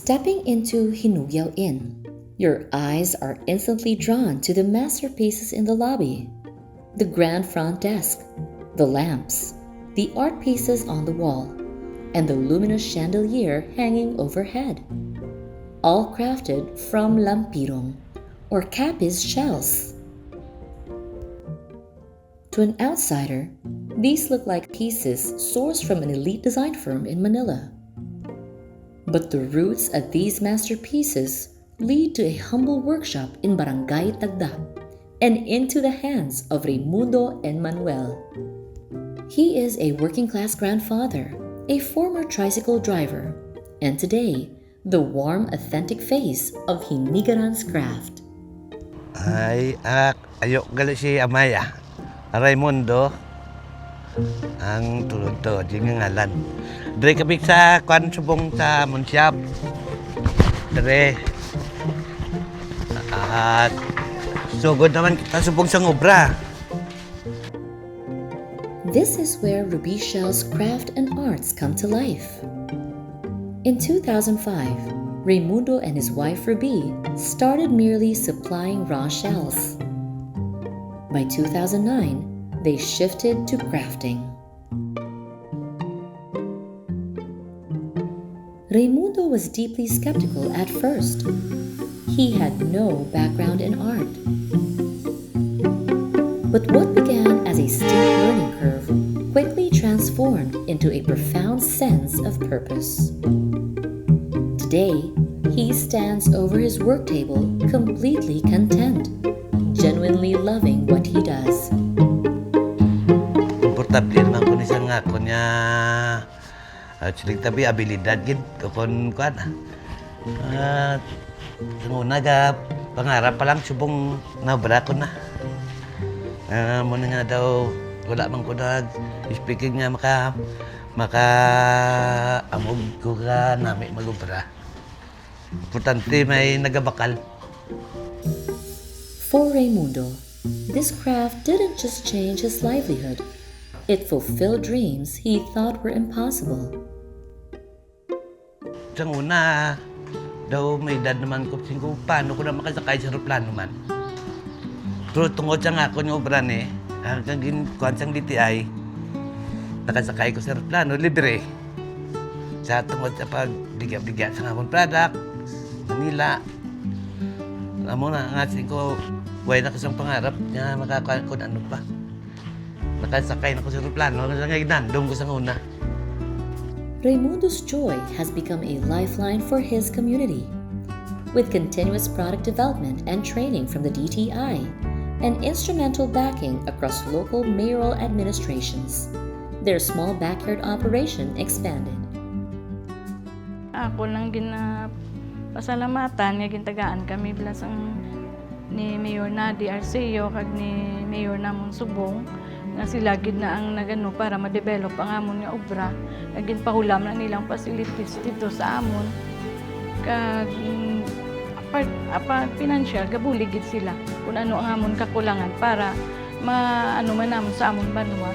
Stepping into Hinugyaw Inn, your eyes are instantly drawn to the masterpieces in the lobby, the grand front desk, the lamps, the art pieces on the wall, and the luminous chandelier hanging overhead, all crafted from lampirong, or capiz shells. To an outsider, these look like pieces sourced from an elite design firm in Manila. But the roots of these masterpieces lead to a humble workshop in Barangay Tagda and into the hands of Raimundo and Manuel. He is a working-class grandfather, a former tricycle driver, and today, the warm, authentic face of Hinigaran's craft. Ayok gali si Amaya. Raimundo, ang tulod-tulod, yung ngalan. Dere kami sa kwan subong sa Munsyap. Dere. At sugod naman kita subong sa ngobra. This is where Ruby Shell's craft and arts come to life. In 2005, Raimundo and his wife Ruby started merely supplying raw shells. By 2009, they shifted to crafting. Raimundo was deeply skeptical at first. He had no background in art. But what began as a steep learning curve quickly transformed into a profound sense of purpose. Today, he stands over his work table completely content, genuinely loving what he does. Importante naman ko ni nga ko niya siling tabi abilidad gid kon kuan. Una ga pangarap pa lang subong nabra ko na. Mo na nga daw wala man ko speaking nga maka amog ko ka nami malubra. Importante may nagabakal. For Raimundo, this craft didn't just change his livelihood. It fulfilled dreams he thought were impossible. Sa una, daw may edad naman ko kung paano ko na makasakay sa aeroplano man. Pero tungkol sa nga ako yung obran hanggang kuhan sang DTI, nakasakay ko sa aeroplano, libre. Sa tungkol sa pagdigya-digya sa nga akong product, Manila. Alam mo na, nga ko, buhay na ko sa pangarap niya makakakuha ko ano pa. Nakasakay na ko sa aeroplano, doon ko sa una. Raimundo's joy has become a lifeline for his community. With continuous product development and training from the DTI and instrumental backing across local mayoral administrations, their small backyard operation expanded. Ako lang pasalamatan nga gintagaan kami bilasang ni Mayor Nadi Arceo kag ni Mayor namon Subong nga sila gid na ang nagano para ma-develop ang amon nga obra kag ginpahulam na nilang facilities dito sa amon kag financial gabulig gid sila kung ano ang amon kakulangan para maano man namon sa amon banwa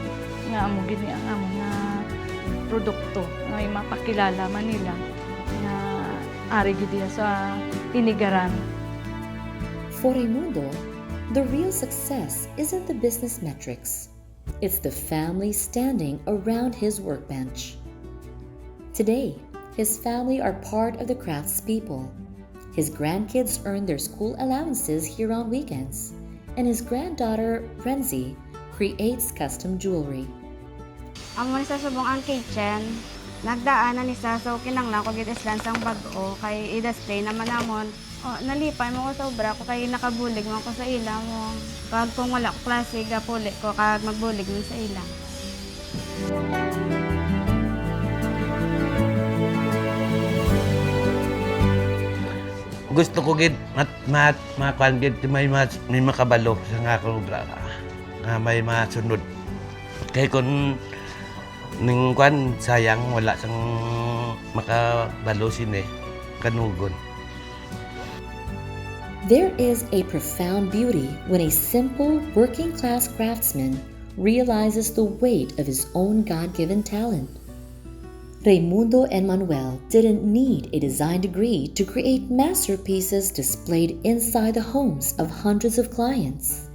nga amo gid ang amon nga produkto nga mapakilala man nila nga ari gid sa Hinigaran. For Raimundo, the real success isn't the business metrics. It's the family standing around his workbench. Today, his family are part of the craftspeople. His grandkids earn their school allowances here on weekends, and his granddaughter, Renzi, creates custom jewelry. Amo sa subong ang kitchen, nagdaanan ni sa so kinanglan ko gid islan sang bag-o kay i-display naman namon. Nalipay mo ko sa obra ko kay nakabulig mo ko sa ila mo. Kag kung wala ko klase gapuli ko kag magbulig mo sa ila. Gusto ko gid makuan gid may makabalo sa nga akong obra nga may masunod. Kay kun ning kuan sayang wala sang makabalo sini kanugon. There is a profound beauty when a simple, working-class craftsman realizes the weight of his own God-given talent. Raimundo and Manuel didn't need a design degree to create masterpieces displayed inside the homes of hundreds of clients.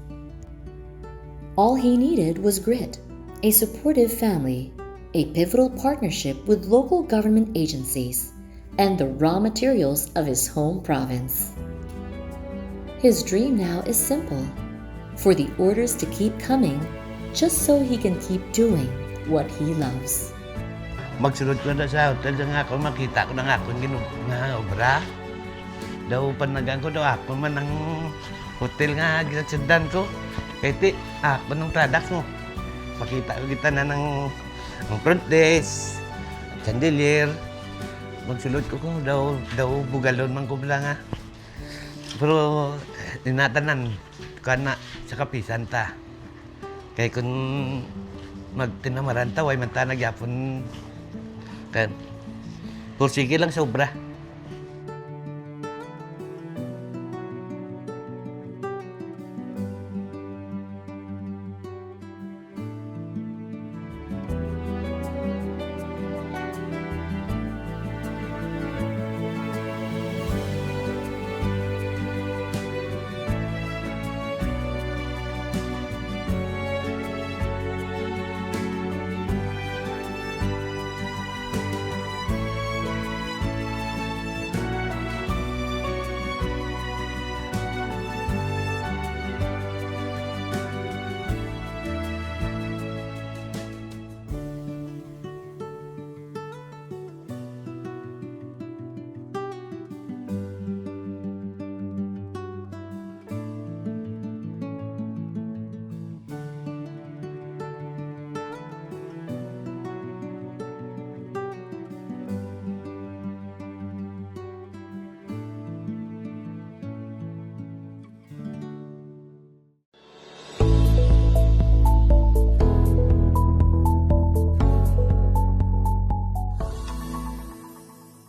All he needed was grit, a supportive family, a pivotal partnership with local government agencies, and the raw materials of his home province. His dream now is simple, for the orders to keep coming just so he can keep doing what he loves. Magsulod ko na sa hotel nga ako, makita ko na nga ako nga obra. Daw panagan ko daw ako man ang hotel nga ginatsundan ko. Kaya ti, ako ng products mo. Makita ko kita na ng front desk, chandelier. Magsulod ko daw bugalon man ko bala nga. Pero tinatanan ko na sa kapisan ta. Kaya kung magtinamaran ta, way man ta nagyapon kan. Pursige lang sa obra.